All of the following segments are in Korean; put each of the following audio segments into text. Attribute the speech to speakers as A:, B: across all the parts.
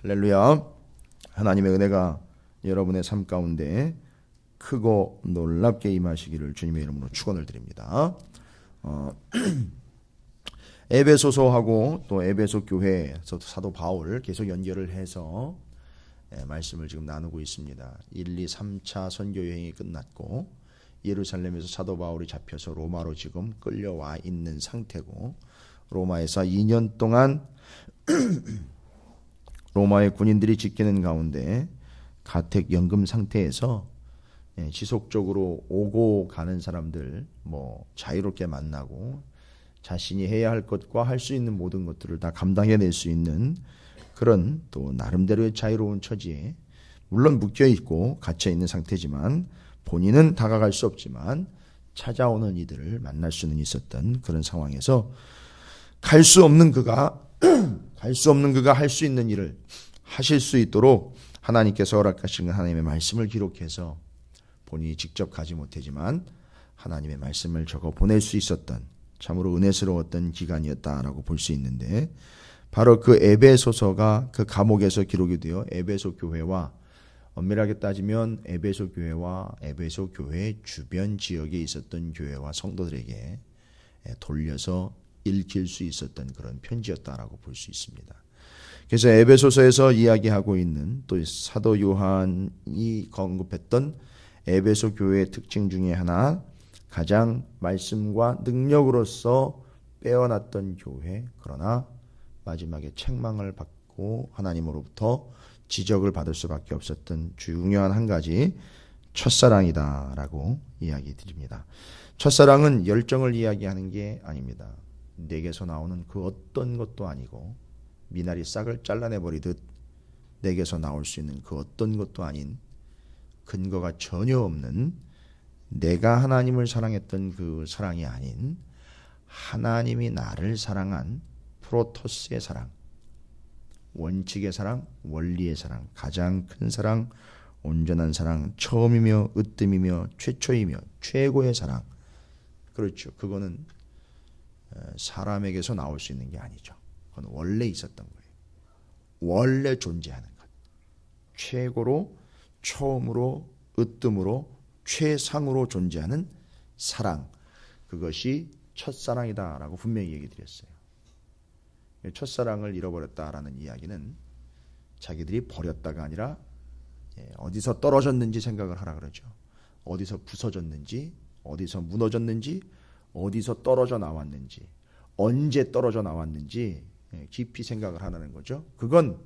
A: 할렐루야. 하나님의 은혜가 여러분의 삶 가운데 크고 놀랍게 임하시기를 주님의 이름으로 축원을 드립니다. 에베소서하고 또 에베소 교회 사도 바울 계속 연결을 해서 말씀을 지금 나누고 있습니다. 1, 2, 3차 선교 여행이 끝났고 예루살렘에서 사도 바울이 잡혀서 로마로 지금 끌려와 있는 상태고, 로마에서 2년 동안 로마의 군인들이 지키는 가운데 가택연금 상태에서 지속적으로 오고 가는 사람들 자유롭게 만나고 자신이 해야 할 것과 할 수 있는 모든 것들을 다 감당해낼 수 있는 그런 또 나름대로의 자유로운 처지에 물론 묶여있고 갇혀있는 상태지만 본인은 다가갈 수 없지만 찾아오는 이들을 만날 수는 있었던 그런 상황에서 갈 수 없는 그가 할 수 있는 일을 하실 수 있도록 하나님께서 허락하신 하나님의 말씀을 기록해서 본인이 직접 가지 못하지만 하나님의 말씀을 적어 보낼 수 있었던 참으로 은혜스러웠던 기간이었다라고 볼 수 있는데, 바로 그 에베소서가 그 감옥에서 기록이 되어 에베소 교회와 엄밀하게 따지면 에베소 교회와 에베소 교회 주변 지역에 있었던 교회와 성도들에게 돌려서 읽힐 수 있었던 그런 편지였다라고 볼 수 있습니다. 그래서 에베소서에서 이야기하고 있는 또 사도 요한이 언급했던 에베소 교회의 특징 중에 하나, 가장 말씀과 능력으로서 빼어났던 교회, 그러나 마지막에 책망을 받고 하나님으로부터 지적을 받을 수밖에 없었던 중요한 한 가지, 첫사랑이다라고 이야기 드립니다. 첫사랑은 열정을 이야기하는 게 아닙니다. 내게서 나오는 그 어떤 것도 아니고 미나리 싹을 잘라내버리듯 내게서 나올 수 있는 그 어떤 것도 아닌, 근거가 전혀 없는, 내가 하나님을 사랑했던 그 사랑이 아닌 하나님이 나를 사랑한 프로토스의 사랑, 원칙의 사랑, 원리의 사랑, 가장 큰 사랑, 온전한 사랑, 처음이며 으뜸이며 최초이며 최고의 사랑. 그렇죠. 그거는 사람에게서 나올 수 있는 게 아니죠. 그건 원래 있었던 거예요. 원래 존재하는 것. 최고로, 처음으로, 으뜸으로, 최상으로 존재하는 사랑. 그것이 첫사랑이다라고 분명히 얘기 드렸어요. 첫사랑을 잃어버렸다라는 이야기는 자기들이 버렸다가 아니라 어디서 떨어졌는지 생각을 하라 그러죠. 어디서 부서졌는지, 어디서 무너졌는지, 어디서 떨어져 나왔는지, 언제 떨어져 나왔는지 깊이 생각을 하라는 거죠. 그건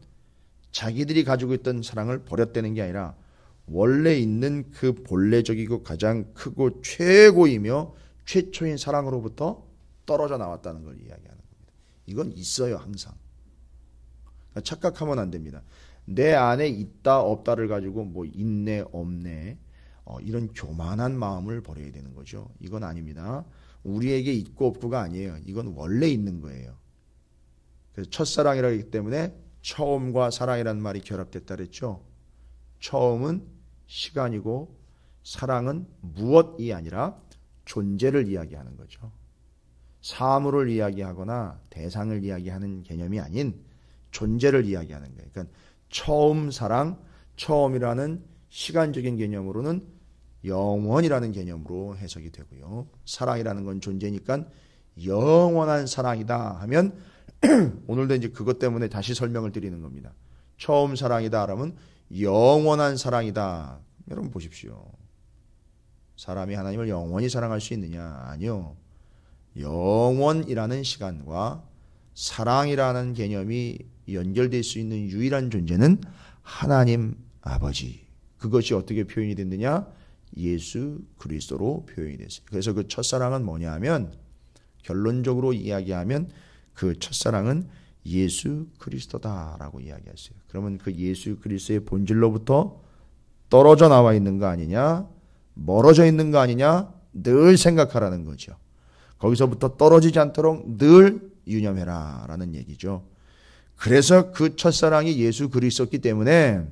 A: 자기들이 가지고 있던 사랑을 버렸다는 게 아니라 원래 있는 그 본래적이고 가장 크고 최고이며 최초인 사랑으로부터 떨어져 나왔다는 걸 이야기하는 겁니다. 이건 있어요, 항상. 착각하면 안 됩니다. 내 안에 있다 없다를 가지고 있네 없네 이런 교만한 마음을 버려야 되는 거죠. 이건 아닙니다. 우리에게 있고 없고가 아니에요. 이건 원래 있는 거예요. 그래서 첫사랑이라고 하기 때문에 처음과 사랑이라는 말이 결합됐다 그랬죠. 처음은 시간이고 사랑은 무엇이 아니라 존재를 이야기하는 거죠. 사물을 이야기하거나 대상을 이야기하는 개념이 아닌 존재를 이야기하는 거예요. 그러니까 처음 사랑, 처음이라는 시간적인 개념으로는 영원이라는 개념으로 해석이 되고요. 사랑이라는 건 존재니까 영원한 사랑이다 하면 오늘도 이제 그것 때문에 다시 설명을 드리는 겁니다. 처음 사랑이다 하면 영원한 사랑이다. 여러분 보십시오. 사람이 하나님을 영원히 사랑할 수 있느냐? 아니요. 영원이라는 시간과 사랑이라는 개념이 연결될 수 있는 유일한 존재는 하나님 아버지. 그것이 어떻게 표현이 됐느냐? 예수 그리스도로 표현이 됐어요. 그래서 그 첫사랑은 뭐냐 하면, 결론적으로 이야기하면 그 첫사랑은 예수 그리스도다라고 이야기했어요. 그러면 그 예수 그리스도의 본질로부터 떨어져 나와 있는 거 아니냐? 멀어져 있는 거 아니냐? 늘 생각하라는 거죠. 거기서부터 떨어지지 않도록 늘 유념해라 라는 얘기죠. 그래서 그 첫사랑이 예수 그리스도였기 때문에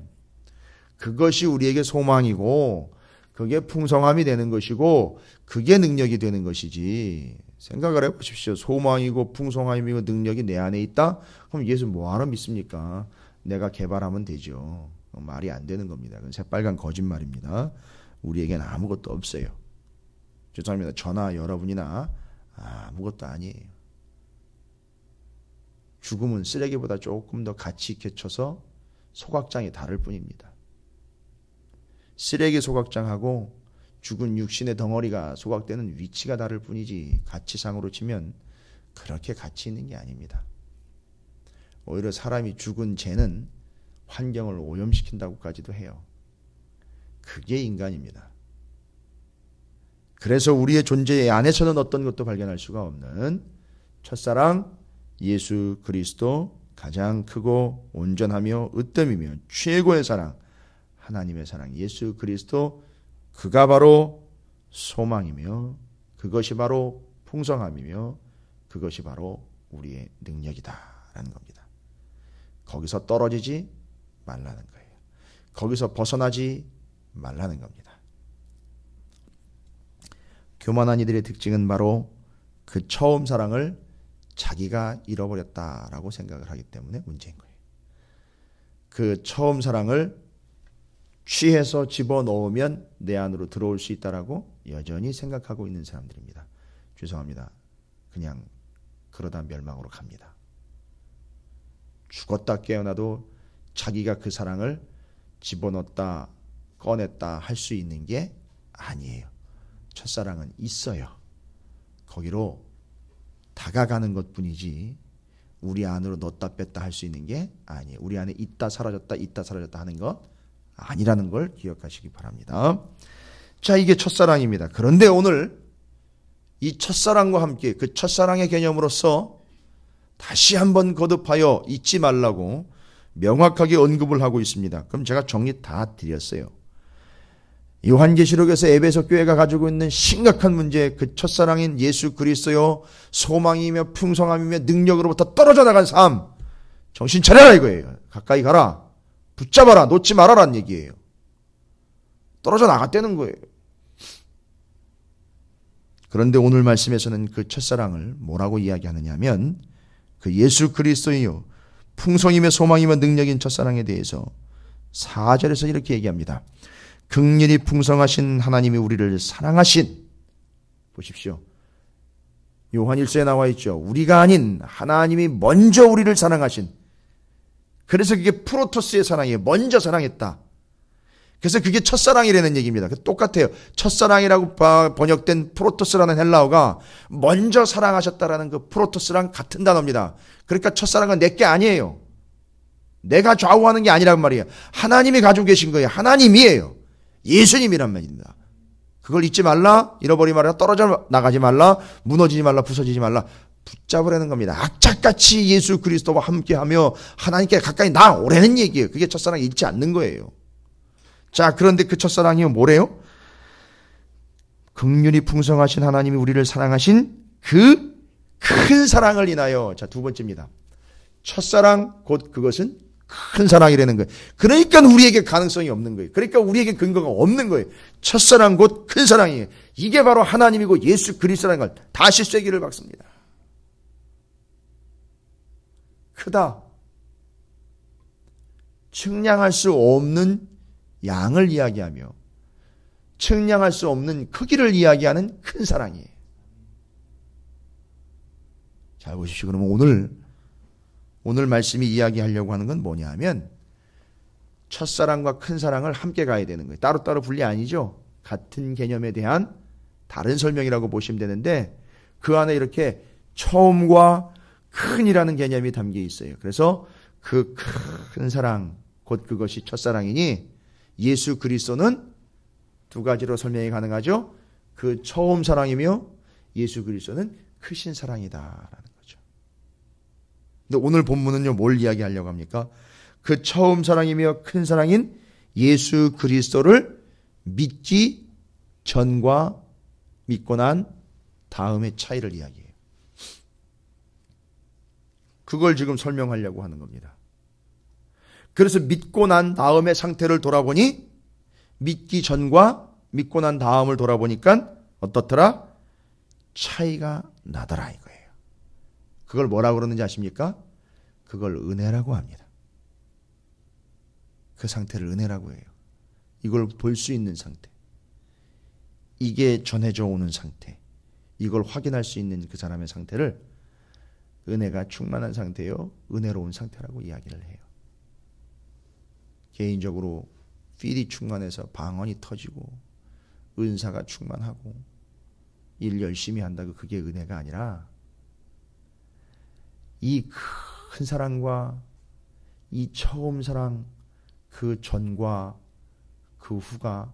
A: 그것이 우리에게 소망이고 그게 풍성함이 되는 것이고 그게 능력이 되는 것이지. 생각을 해보십시오. 소망이고 풍성함이고 능력이 내 안에 있다? 그럼 예수 뭐하러 믿습니까? 내가 개발하면 되죠. 말이 안 되는 겁니다. 그건 새빨간 거짓말입니다. 우리에겐 아무것도 없어요. 죄송합니다. 저나 여러분이나 아무것도 아니에요. 죽음은 쓰레기보다 조금 더 가치 있게 쳐서 소각장이 다를 뿐입니다. 쓰레기 소각장하고 죽은 육신의 덩어리가 소각되는 위치가 다를 뿐이지 가치상으로 치면 그렇게 가치 있는 게 아닙니다. 오히려 사람이 죽은 죄는 환경을 오염시킨다고까지도 해요. 그게 인간입니다. 그래서 우리의 존재 안에서는 어떤 것도 발견할 수가 없는 첫사랑 예수 그리스도, 가장 크고 온전하며 으뜸이며 최고의 사랑, 하나님의 사랑 예수 그리스도, 그가 바로 소망이며 그것이 바로 풍성함이며 그것이 바로 우리의 능력이다라는 겁니다. 거기서 떨어지지 말라는 거예요. 거기서 벗어나지 말라는 겁니다. 교만한 이들의 특징은 바로 그 처음 사랑을 자기가 잃어버렸다라고 생각을 하기 때문에 문제인 거예요. 그 처음 사랑을 취해서 집어넣으면 내 안으로 들어올 수 있다라고 여전히 생각하고 있는 사람들입니다. 죄송합니다. 그냥 그러다 멸망으로 갑니다. 죽었다 깨어나도 자기가 그 사랑을 집어넣었다 꺼냈다 할 수 있는 게 아니에요. 첫사랑은 있어요. 거기로 다가가는 것뿐이지 우리 안으로 넣었다 뺐다 할 수 있는 게 아니에요. 우리 안에 있다 사라졌다 하는 것 아니라는 걸 기억하시기 바랍니다. 자, 이게 첫사랑입니다. 그런데 오늘 이 첫사랑과 함께 그 첫사랑의 개념으로서 다시 한번 거듭하여 잊지 말라고 명확하게 언급을 하고 있습니다. 그럼 제가 정리 다 드렸어요. 요한계시록에서 에베소 교회가 가지고 있는 심각한 문제, 그 첫사랑인 예수 그리스도요, 소망이며 풍성함이며 능력으로부터 떨어져 나간 삶, 정신 차려라 이거예요. 가까이 가라, 붙잡아라, 놓지 말아라는 얘기예요. 떨어져 나갔다는 거예요. 그런데 오늘 말씀에서는 그 첫사랑을 뭐라고 이야기하느냐 하면 그 예수 그리스도요, 풍성이며 소망이며 능력인 첫사랑에 대해서 4절에서 이렇게 얘기합니다. 긍휼이 풍성하신 하나님이 우리를 사랑하신, 보십시오. 요한 1서에 나와 있죠. 우리가 아닌 하나님이 먼저 우리를 사랑하신, 그래서 그게 프로토스의 사랑이에요. 먼저 사랑했다. 그래서 그게 첫사랑이라는 얘기입니다. 똑같아요. 첫사랑이라고 번역된 프로토스라는 헬라어가 먼저 사랑하셨다라는 그 프로토스랑 같은 단어입니다. 그러니까 첫사랑은 내게 아니에요. 내가 좌우하는 게 아니란 말이에요. 하나님이 가지고 계신 거예요. 하나님이에요. 예수님이란 말입니다. 그걸 잊지 말라, 잃어버리지 말라, 떨어져 나가지 말라, 무너지지 말라, 부서지지 말라, 붙잡으라는 겁니다. 악착같이 예수 그리스도와 함께하며 하나님께 가까이 나오라는 얘기예요. 그게 첫사랑이 잊지 않는 거예요. 자, 그런데 그 첫사랑이 뭐래요? 긍휼이 풍성하신 하나님이 우리를 사랑하신 그 큰 사랑을 인하여. 자, 두 번째입니다. 첫사랑 곧 그것은 큰 사랑이라는 거예요. 그러니까 우리에게 가능성이 없는 거예요. 그러니까 우리에게 근거가 없는 거예요. 첫사랑 곧 큰 사랑이에요. 이게 바로 하나님이고 예수 그리스도라는 걸 다시 쐐기를 박습니다. 크다. 측량할 수 없는 양을 이야기하며 측량할 수 없는 크기를 이야기하는 큰 사랑이에요. 잘 보십시오. 그러면 오늘 말씀이 이야기하려고 하는 건 뭐냐 하면 첫사랑과 큰 사랑을 함께 가야 되는 거예요. 따로따로 분리 아니죠. 같은 개념에 대한 다른 설명이라고 보시면 되는데 그 안에 이렇게 처음과 큰이라는 개념이 담겨 있어요. 그래서 그 큰 사랑 곧 그것이 첫사랑이니 예수 그리스도는 두 가지로 설명이 가능하죠. 그 처음 사랑이며 예수 그리스도는 크신 사랑이다라는 거죠. 근데 오늘 본문은요, 뭘 이야기하려고 합니까? 그 처음 사랑이며 큰 사랑인 예수 그리스도를 믿기 전과 믿고 난 다음의 차이를 이야기해요. 그걸 지금 설명하려고 하는 겁니다. 그래서 믿고 난 다음의 상태를 돌아보니 믿기 전과 믿고 난 다음을 돌아보니까 어떻더라? 차이가 나더라 이거예요. 그걸 뭐라고 그러는지 아십니까? 그걸 은혜라고 합니다. 그 상태를 은혜라고 해요. 이걸 볼 수 있는 상태. 이게 전해져 오는 상태. 이걸 확인할 수 있는 그 사람의 상태를 은혜가 충만한 상태요, 은혜로운 상태라고 이야기를 해요. 개인적으로 필이 충만해서 방언이 터지고 은사가 충만하고 일 열심히 한다고 그게 은혜가 아니라 이 큰 사랑과 이 처음 사랑 그 전과 그 후가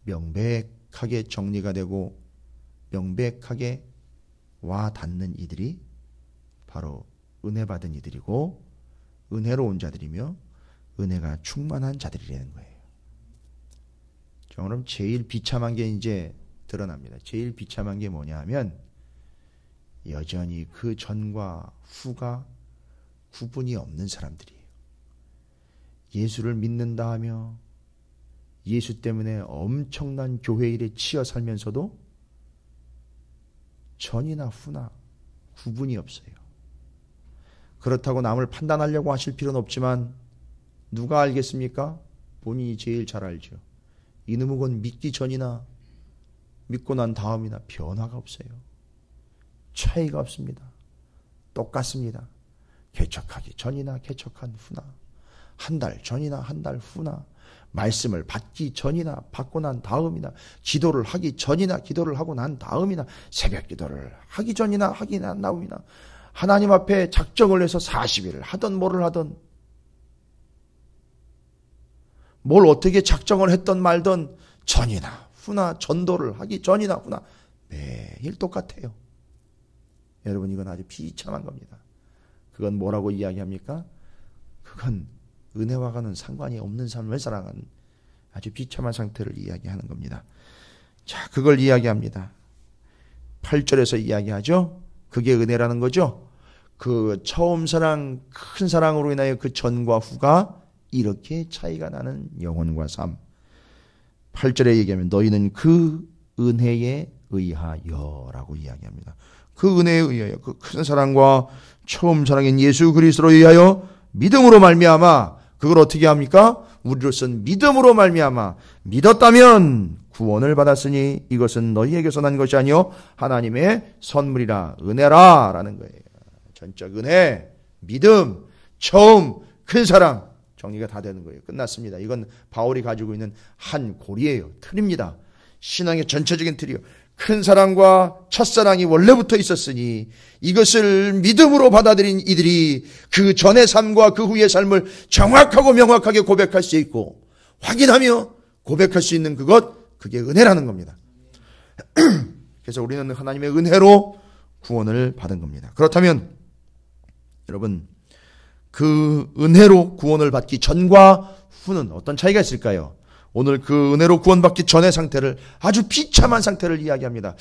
A: 명백하게 정리가 되고 명백하게 와 닿는 이들이 바로 은혜 받은 이들이고 은혜로운 자들이며 은혜가 충만한 자들이라는 거예요. 자, 그럼 제일 비참한 게 이제 드러납니다. 제일 비참한 게 뭐냐 하면 여전히 그 전과 후가 구분이 없는 사람들이에요. 예수를 믿는다 하며 예수 때문에 엄청난 교회 일에 치여 살면서도 전이나 후나 구분이 없어요. 그렇다고 남을 판단하려고 하실 필요는 없지만 누가 알겠습니까? 본인이 제일 잘 알죠. 이놈의 건 믿기 전이나 믿고 난 다음이나 변화가 없어요. 차이가 없습니다. 똑같습니다. 개척하기 전이나 개척한 후나, 한 달 전이나 한 달 후나, 말씀을 받기 전이나 받고 난 다음이나, 기도를 하기 전이나 기도를 하고 난 다음이나, 새벽 기도를 하기 전이나 하기 난 다음이나, 하나님 앞에 작정을 해서 40일을 하던 뭐를 하던, 뭘 어떻게 작정을 했던 말던 전이나 후나, 전도를 하기 전이나 후나 매일 똑같아요. 여러분, 이건 아주 비참한 겁니다. 그건 뭐라고 이야기합니까? 그건 은혜와는 상관이 없는 삶을 살아가는 아주 비참한 상태를 이야기하는 겁니다. 자, 그걸 이야기합니다. 8절에서 이야기하죠. 그게 은혜라는 거죠. 그 처음 사랑, 큰 사랑으로 인하여 그 전과 후가 이렇게 차이가 나는 영혼과 삶. 8절에 얘기하면 너희는 그 은혜에 의하여라고 이야기합니다. 그 은혜에 의하여, 그 큰 사랑과 처음 사랑인 예수 그리스도로 의하여 믿음으로 말미암아, 그걸 어떻게 합니까? 우리로서는 믿음으로 말미암아 믿었다면 구원을 받았으니 이것은 너희에게서 난 것이 아니요 하나님의 선물이라, 은혜라 라는 거예요. 전적 은혜, 믿음, 처음, 큰 사랑, 정리가 다 되는 거예요. 끝났습니다. 이건 바울이 가지고 있는 한 고리예요. 틀입니다. 신앙의 전체적인 틀이요. 큰 사랑과 첫사랑이 원래부터 있었으니 이것을 믿음으로 받아들인 이들이 그 전의 삶과 그 후의 삶을 정확하고 명확하게 고백할 수 있고 확인하며 고백할 수 있는 그것, 그게 은혜라는 겁니다. 그래서 우리는 하나님의 은혜로 구원을 받은 겁니다. 그렇다면 여러분, 그 은혜로 구원을 받기 전과 후는 어떤 차이가 있을까요? 오늘 그 은혜로 구원받기 전의 상태를, 아주 비참한 상태를 이야기합니다.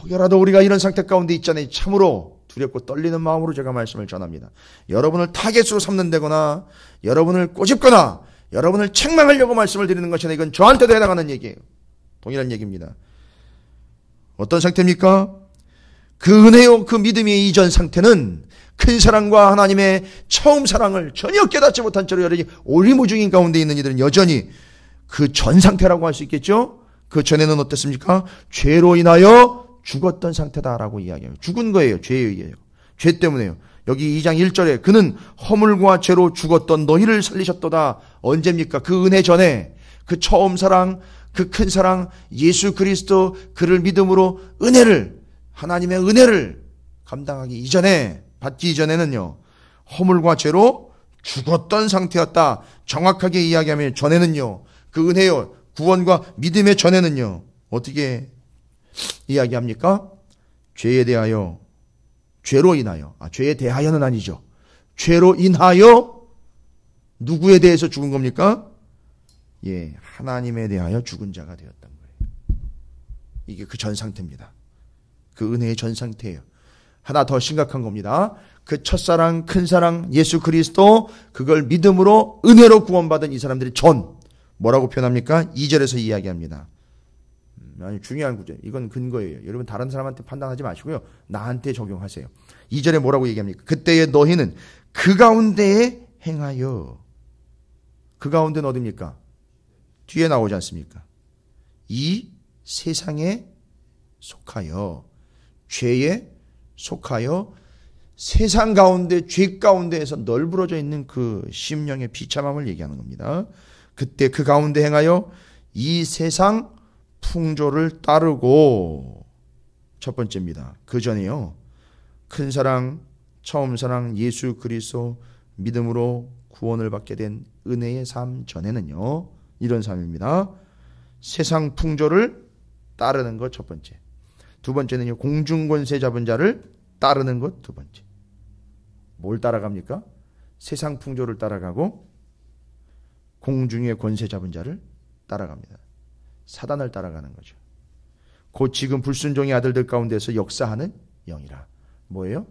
A: 혹여라도 우리가 이런 상태 가운데 있잖아요. 참으로 두렵고 떨리는 마음으로 제가 말씀을 전합니다. 여러분을 타겟으로 삼는다거나 여러분을 꼬집거나 여러분을 책망하려고 말씀을 드리는 것이 아니라 이건 저한테도 해당하는 얘기예요. 동일한 얘기입니다. 어떤 상태입니까? 그 은혜요, 그 믿음의 이전 상태는 큰 사랑과 하나님의 처음 사랑을 전혀 깨닫지 못한 채로 여전히 오리무중인 가운데 있는 이들은 여전히 그 전 상태라고 할 수 있겠죠? 그 전에는 어땠습니까? 죄로 인하여 죽었던 상태다라고 이야기해요. 죽은 거예요. 죄에 의해요. 죄 때문에요. 여기 2장 1절에 그는 허물과 죄로 죽었던 너희를 살리셨도다. 언제입니까? 그 은혜 전에, 그 처음 사랑, 그 큰 사랑, 예수 그리스도 그를 믿음으로 은혜를, 하나님의 은혜를 감당하기 이전에, 받기 이전에는요, 허물과 죄로 죽었던 상태였다. 정확하게 이야기하면 전에는요, 그 은혜요, 구원과 믿음의 전에는요, 어떻게 이야기합니까? 죄에 대하여, 죄로 인하여, 죄에 대하여는 아니죠. 죄로 인하여 누구에 대해서 죽은 겁니까? 예, 하나님에 대하여 죽은 자가 되었던 거예요. 이게 그 전 상태입니다. 그 은혜의 전 상태예요. 하나 더 심각한 겁니다. 그 첫사랑, 큰 사랑, 예수 그리스도, 그걸 믿음으로 은혜로 구원받은 이 사람들이 전, 뭐라고 표현합니까? 2절에서 이야기합니다. 아주 중요한 구절. 이건 근거예요. 여러분 다른 사람한테 판단하지 마시고요. 나한테 적용하세요. 2절에 뭐라고 얘기합니까? 그때에 너희는 그 가운데에 행하여. 그 가운데는 어디입니까? 뒤에 나오지 않습니까? 이 세상에 속하여, 죄에 속하여 세상 가운데, 죄 가운데에서 널브러져 있는 그 심령의 비참함을 얘기하는 겁니다. 그때 그 가운데 행하여 이 세상 풍조를 따르고, 첫 번째입니다. 그 전에요, 큰 사랑, 처음 사랑 예수 그리스도 믿음으로 구원을 받게 된 은혜의 삶 전에는요, 이런 삶입니다. 세상 풍조를 따르는 것 첫 번째. 두 번째는요, 공중권세 잡은 자를 따르는 것 두 번째. 뭘 따라갑니까? 세상 풍조를 따라가고 공중의 권세 잡은 자를 따라갑니다. 사단을 따라가는 거죠. 곧 지금 불순종의 아들들 가운데서 역사하는 영이라. 뭐예요?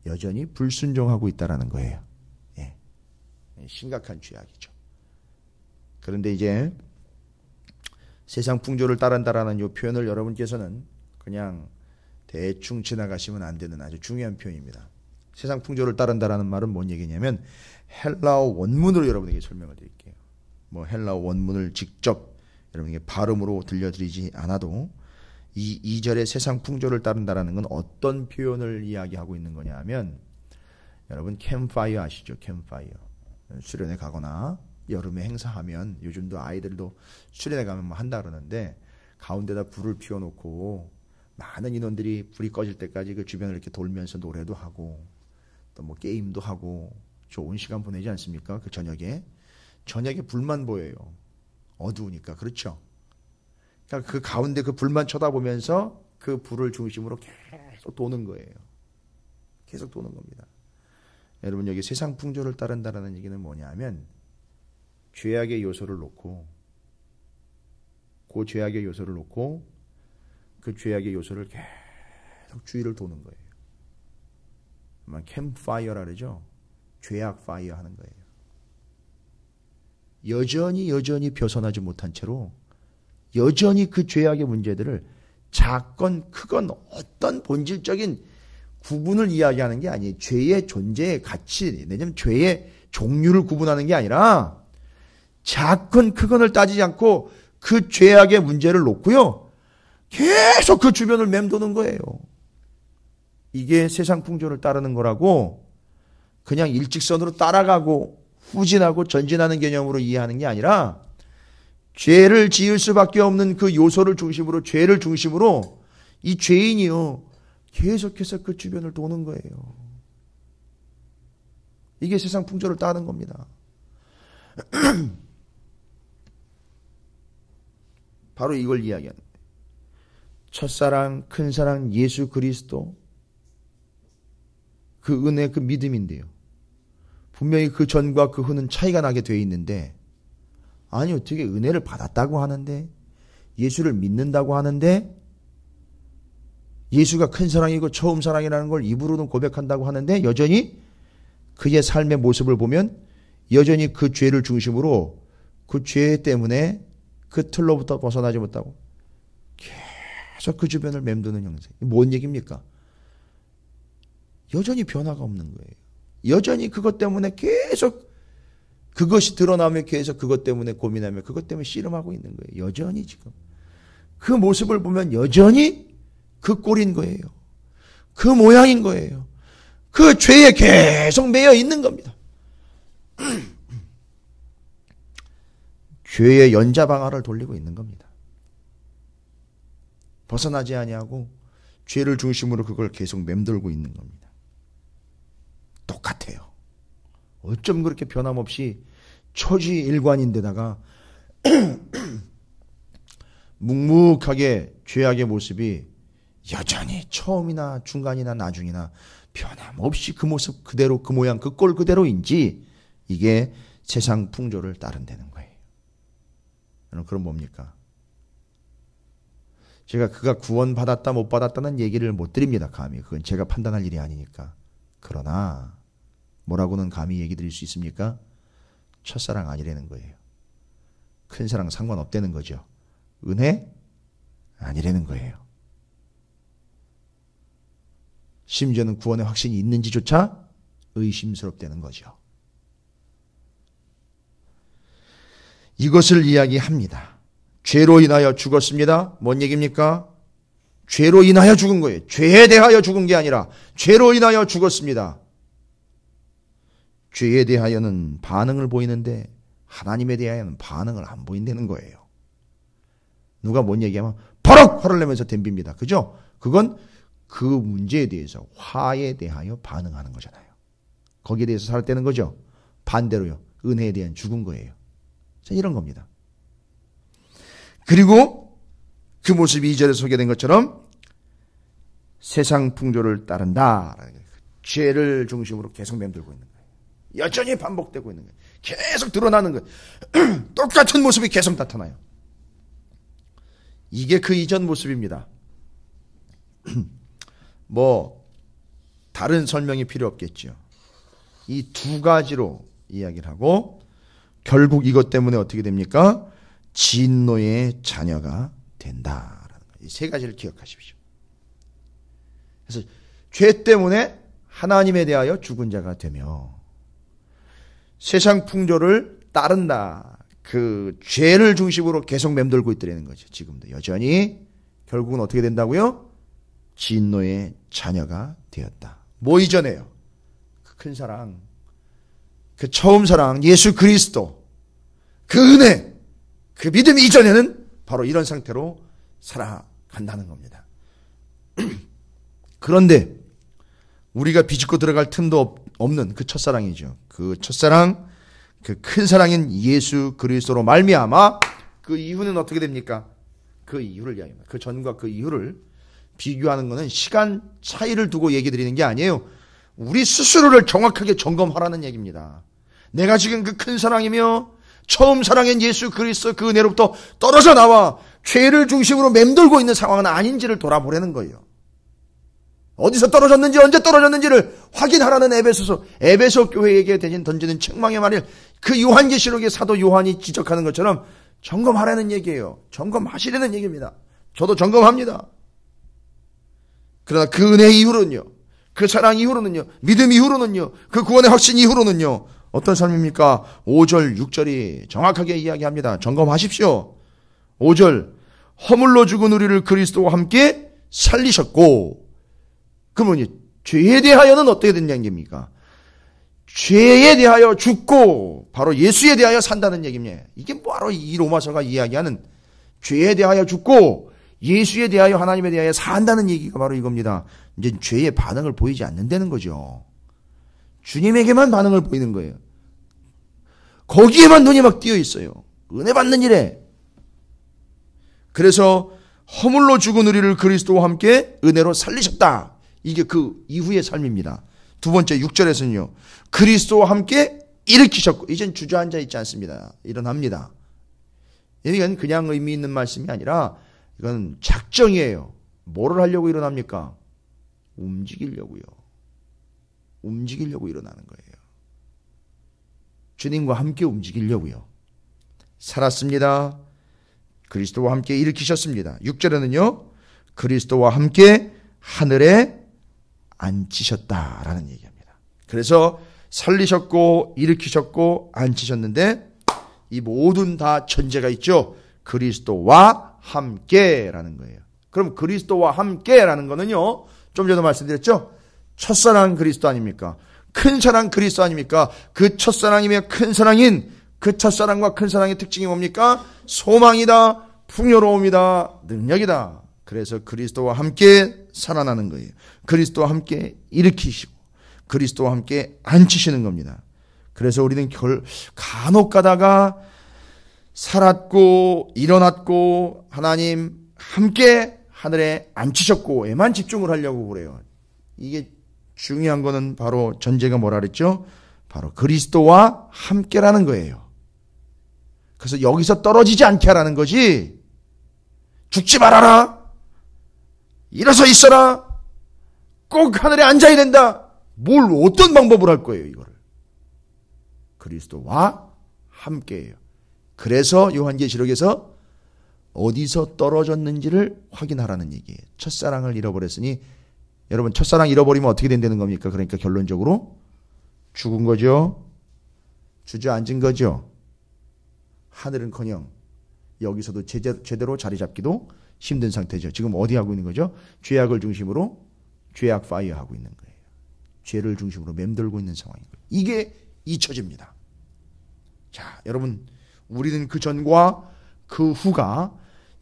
A: 여전히 불순종하고 있다라는 거예요. 예. 심각한 죄악이죠. 그런데 이제 세상 풍조를 따른다라는 이 표현을 여러분께서는 그냥 대충 지나가시면 안 되는 아주 중요한 표현입니다. 세상 풍조를 따른다라는 말은 뭔 얘기냐면 헬라어 원문으로 여러분에게 설명을 드릴게요. 뭐 헬라어 원문을 직접 여러분에게 발음으로 들려드리지 않아도 이 2절의 세상 풍조를 따른다라는 건 어떤 표현을 이야기하고 있는 거냐 하면, 여러분 캠파이어 아시죠? 캠파이어. 수련회 가거나 여름에 행사하면, 요즘도 아이들도 수련회 가면 뭐 한다 그러는데, 가운데다 불을 피워놓고 많은 인원들이 불이 꺼질 때까지 그 주변을 이렇게 돌면서 노래도 하고 또 뭐 게임도 하고 좋은 시간 보내지 않습니까? 그 저녁에 불만 보여요. 어두우니까. 그렇죠? 그러니까 그 가운데 그 불만 쳐다보면서 그 불을 중심으로 계속 도는 거예요. 계속 도는 겁니다. 여러분, 여기 세상 풍조를 따른다는 얘기는 뭐냐면, 죄악의 요소를 놓고, 그 죄악의 요소를 놓고 그 죄악의 요소를 계속 주위를 도는 거예요. 캠파이어라 그러죠. 죄악 파이어 하는 거예요. 여전히 벗어나지 못한 채로 여전히 그 죄악의 문제들을 작건 크건 어떤 본질적인 구분을 이야기하는 게 아니에요. 죄의 존재의 가치, 왜냐하면 죄의 종류를 구분하는 게 아니라 작건 크건을 따지지 않고 그 죄악의 문제를 놓고요, 계속 그 주변을 맴도는 거예요. 이게 세상 풍조를 따르는 거라고 그냥 일직선으로 따라가고 후진하고 전진하는 개념으로 이해하는 게 아니라, 죄를 지을 수밖에 없는 그 요소를 중심으로, 죄를 중심으로 이 죄인이요 계속해서 그 주변을 도는 거예요. 이게 세상 풍조를 따르는 겁니다. 바로 이걸 이야기하는 거예요. 첫사랑, 큰사랑 예수 그리스도, 그 은혜, 그 믿음인데요. 분명히 그 전과 그 후는 차이가 나게 되어 있는데, 아니 어떻게 은혜를 받았다고 하는데, 예수를 믿는다고 하는데, 예수가 큰 사랑이고 처음 사랑이라는 걸 입으로는 고백한다고 하는데, 여전히 그의 삶의 모습을 보면 여전히 그 죄를 중심으로 그 죄 때문에 그 틀로부터 벗어나지 못하고 계속 그 주변을 맴도는 형태. 뭔 얘기입니까? 여전히 변화가 없는 거예요. 여전히 그것 때문에 계속 그것이 드러나면 계속 그것 때문에 고민하며 그것 때문에 씨름하고 있는 거예요. 여전히 지금 그 모습을 보면 여전히 그 꼴인 거예요. 그 모양인 거예요. 그 죄에 계속 매여 있는 겁니다. 죄의 연자방아를 돌리고 있는 겁니다. 벗어나지 아니하고 죄를 중심으로 그걸 계속 맴돌고 있는 겁니다. 똑같아요. 어쩜 그렇게 변함없이 초지일관인데다가 묵묵하게 죄악의 모습이 여전히 처음이나 중간이나 나중이나 변함없이 그 모습 그대로, 그 모양, 그 꼴 그대로인지, 이게 세상 풍조를 따른다는 거예요. 여러분, 그럼 뭡니까? 제가 그가 구원받았다 못 받았다는 얘기를 못 드립니다. 감히. 그건 제가 판단할 일이 아니니까. 그러나 뭐라고는 감히 얘기 드릴 수 있습니까? 첫사랑 아니라는 거예요. 큰 사랑 상관없다는 거죠. 은혜 아니라는 거예요. 심지어는 구원의 확신이 있는지조차 의심스럽다는 거죠. 이것을 이야기합니다. 죄로 인하여 죽었습니다. 뭔 얘기입니까? 죄로 인하여 죽은 거예요. 죄에 대하여 죽은 게 아니라 죄로 인하여 죽었습니다. 죄에 대하여는 반응을 보이는데 하나님에 대하여는 반응을 안 보인다는 거예요. 누가 뭔 얘기하면 버럭 화를 내면서 덤빕니다. 그죠? 그건 그 문제에 대해서 화에 대하여 반응하는 거잖아요. 거기에 대해서 살았다는 거죠. 반대로요. 은혜에 대한 죽은 거예요. 자, 이런 겁니다. 그리고 그 모습이 2절에 소개된 것처럼 세상 풍조를 따른다. 죄를 중심으로 계속 맴돌고 있는 거예요. 여전히 반복되고 있는 거예요. 계속 드러나는 거예요. 똑같은 모습이 계속 나타나요. 이게 그 이전 모습입니다. 뭐 다른 설명이 필요 없겠죠. 이 두 가지로 이야기를 하고 결국 이것 때문에 어떻게 됩니까? 진노의 자녀가 된다라는 거예요. 이 세 가지를 기억하십시오. 그래서 죄 때문에 하나님에 대하여 죽은 자가 되며 세상 풍조를 따른다. 그 죄를 중심으로 계속 맴돌고 있더라는 거죠. 지금도 여전히 결국은 어떻게 된다고요? 진노의 자녀가 되었다. 뭐 이전에요? 그 큰 사랑, 그 처음 사랑, 예수 그리스도, 그 은혜, 그 믿음 이전에는 바로 이런 상태로 살아간다는 겁니다. 그런데 우리가 비집고 들어갈 틈도 없는 그 첫사랑이죠. 그 첫사랑, 그 큰 사랑인 예수 그리스도로 말미암아 그 이후는 어떻게 됩니까? 그 이후를 이야기합니다. 그 전과 그 이후를 비교하는 것은 시간 차이를 두고 얘기 드리는 게 아니에요. 우리 스스로를 정확하게 점검하라는 얘기입니다. 내가 지금 그 큰 사랑이며 처음 사랑인 예수 그리스도 그 은혜로부터 떨어져 나와 죄를 중심으로 맴돌고 있는 상황은 아닌지를 돌아보라는 거예요. 어디서 떨어졌는지 언제 떨어졌는지를 확인하라는 에베소 교회에게 던지는 책망의 말을 그 요한계시록의 사도 요한이 지적하는 것처럼 점검하라는 얘기예요. 점검하시라는 얘기입니다. 저도 점검합니다. 그러나 그 은혜 이후로는요, 그 사랑 이후로는요, 믿음 이후로는요, 그 구원의 확신 이후로는요, 어떤 삶입니까? 5절, 6절이 정확하게 이야기합니다. 점검하십시오. 5절, 허물로 죽은 우리를 그리스도와 함께 살리셨고, 그러면 죄에 대하여는 어떻게 됐냐는 얘기입니까? 죄에 대하여 죽고 바로 예수에 대하여 산다는 얘기입니다. 이게 바로 이 로마서가 이야기하는 죄에 대하여 죽고 예수에 대하여 하나님에 대하여 산다는 얘기가 바로 이겁니다. 이제 죄의 반응을 보이지 않는다는 거죠. 주님에게만 반응을 보이는 거예요. 거기에만 눈이 막 띄어 있어요. 은혜 받는 일에. 그래서 허물로 죽은 우리를 그리스도와 함께 은혜로 살리셨다. 이게 그 이후의 삶입니다. 두 번째 6절에서는요. 그리스도와 함께 일으키셨고 이젠 주저앉아 있지 않습니다. 일어납니다. 이건 그냥 의미 있는 말씀이 아니라 이건 작정이에요. 뭐를 하려고 일어납니까? 움직이려고요. 움직이려고 일어나는 거예요. 주님과 함께 움직이려고요. 살았습니다. 그리스도와 함께 일으키셨습니다. 6절에는요. 그리스도와 함께 하늘에 앉히셨다라는 얘기합니다. 그래서 살리셨고 일으키셨고 앉히셨는데 이 모든 다 전제가 있죠. 그리스도와 함께라는 거예요. 그럼 그리스도와 함께라는 거는요. 좀 전에 말씀드렸죠. 첫사랑 그리스도 아닙니까? 큰 사랑 그리스도 아닙니까? 그 첫사랑이며 큰 사랑인 그 첫사랑과 큰 사랑의 특징이 뭡니까? 소망이다, 풍요로움이다, 능력이다. 그래서 그리스도와 함께 살아나는 거예요. 그리스도와 함께 일으키시고 그리스도와 함께 앉히시는 겁니다. 그래서 우리는 간혹 가다가 살았고 일어났고 하나님 함께 하늘에 앉히셨고에만 집중을 하려고 그래요. 이게 중요한 거는 바로 전제가 뭐라 그랬죠? 바로 그리스도와 함께라는 거예요. 그래서 여기서 떨어지지 않게 하라는 거지. 죽지 말아라. 일어서 있어라. 꼭 하늘에 앉아야 된다. 뭘 어떤 방법으로 할 거예요, 이거를. 그리스도와 함께예요. 그래서 요한계시록에서 어디서 떨어졌는지를 확인하라는 얘기예요. 첫사랑을 잃어버렸으니 여러분 첫사랑 잃어버리면 어떻게 된다는 겁니까? 그러니까 결론적으로 죽은 거죠. 주저앉은 거죠. 하늘은커녕 여기서도 제대로 자리 잡기도 힘든 상태죠. 지금 어디 하고 있는 거죠? 죄악을 중심으로 죄악 파이어 하고 있는 거예요. 죄를 중심으로 맴돌고 있는 상황인 거예요. 이게 잊혀집니다. 자, 여러분, 우리는 그 전과 그 후가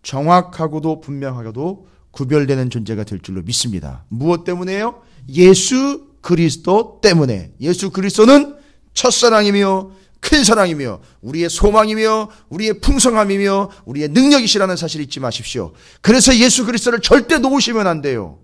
A: 정확하고도 분명하고도 구별되는 존재가 될 줄로 믿습니다. 무엇 때문에요? 예수 그리스도 때문에. 예수 그리스도는 첫사랑이며 큰 사랑이며 우리의 소망이며 우리의 풍성함이며 우리의 능력이시라는 사실 잊지 마십시오. 그래서 예수 그리스도를 절대 놓으시면 안 돼요.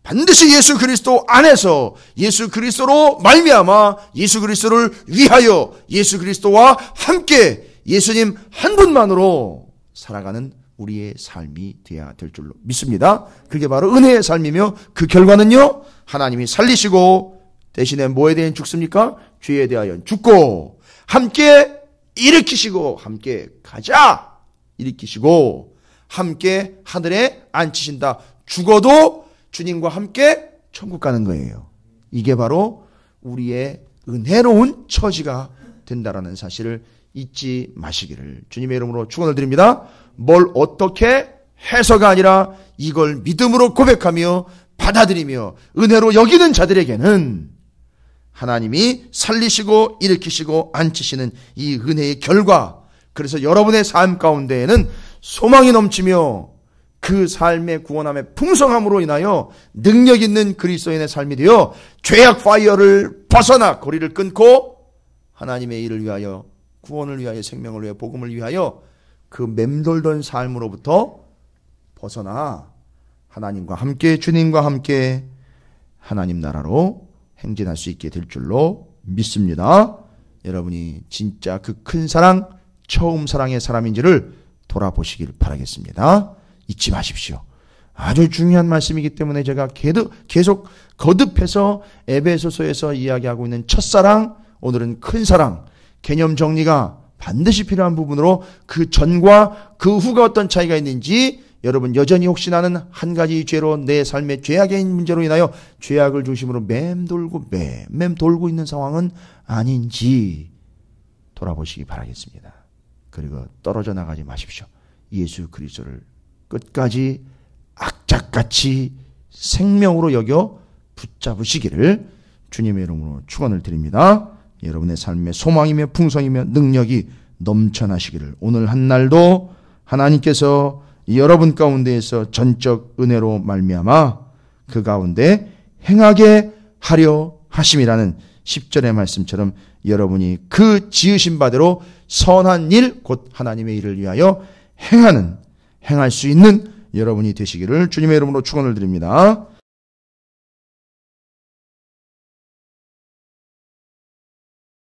A: 반드시 예수 그리스도 안에서 예수 그리스도로 말미암아 예수 그리스도를 위하여 예수 그리스도와 함께 예수님 한 분만으로 살아가는 우리의 삶이 되어야 될 줄로 믿습니다. 그게 바로 은혜의 삶이며 그 결과는요, 하나님이 살리시고 대신에 뭐에 대해 죽습니까? 죄에 대하여 죽고 함께 일으키시고 함께 가자 일으키시고 함께 하늘에 앉히신다. 죽어도 주님과 함께 천국 가는 거예요. 이게 바로 우리의 은혜로운 처지가 된다라는 사실을 잊지 마시기를 주님의 이름으로 축원을 드립니다. 뭘 어떻게 해서가 아니라 이걸 믿음으로 고백하며 받아들이며 은혜로 여기는 자들에게는 하나님이 살리시고 일으키시고 앉히시는 이 은혜의 결과, 그래서 여러분의 삶 가운데에는 소망이 넘치며 그 삶의 구원함의 풍성함으로 인하여 능력 있는 그리스도인의 삶이 되어 죄악 파이어를 벗어나 고리를 끊고 하나님의 일을 위하여 구원을 위하여 생명을 위하여 복음을 위하여 그 맴돌던 삶으로부터 벗어나 하나님과 함께 주님과 함께 하나님 나라로 행진할 수 있게 될 줄로 믿습니다. 여러분이 진짜 그 큰 사랑, 처음 사랑의 사람인지를 돌아보시길 바라겠습니다. 잊지 마십시오. 아주 중요한 말씀이기 때문에 제가 계속 거듭해서 에베소서에서 이야기하고 있는 첫사랑, 오늘은 큰 사랑, 개념 정리가 반드시 필요한 부분으로 그 전과 그 후가 어떤 차이가 있는지 여러분 여전히 혹시 나는 한 가지 죄로 내 삶의 죄악의 문제로 인하여 죄악을 중심으로 맴돌고 있는 상황은 아닌지 돌아보시기 바라겠습니다. 그리고 떨어져 나가지 마십시오. 예수 그리스도를 끝까지 악착같이 생명으로 여겨 붙잡으시기를 주님의 이름으로 축원을 드립니다. 여러분의 삶의 소망이며 풍성이며 능력이 넘쳐나시기를 오늘 한 날도 하나님께서 여러분 가운데에서 전적 은혜로 말미암아 그 가운데 행하게 하려 하심이라는 10절의 말씀처럼 여러분이 그 지으신 바대로 선한 일, 곧 하나님의 일을 위하여 행할 수 있는 여러분이 되시기를 주님의 이름으로 축원을 드립니다.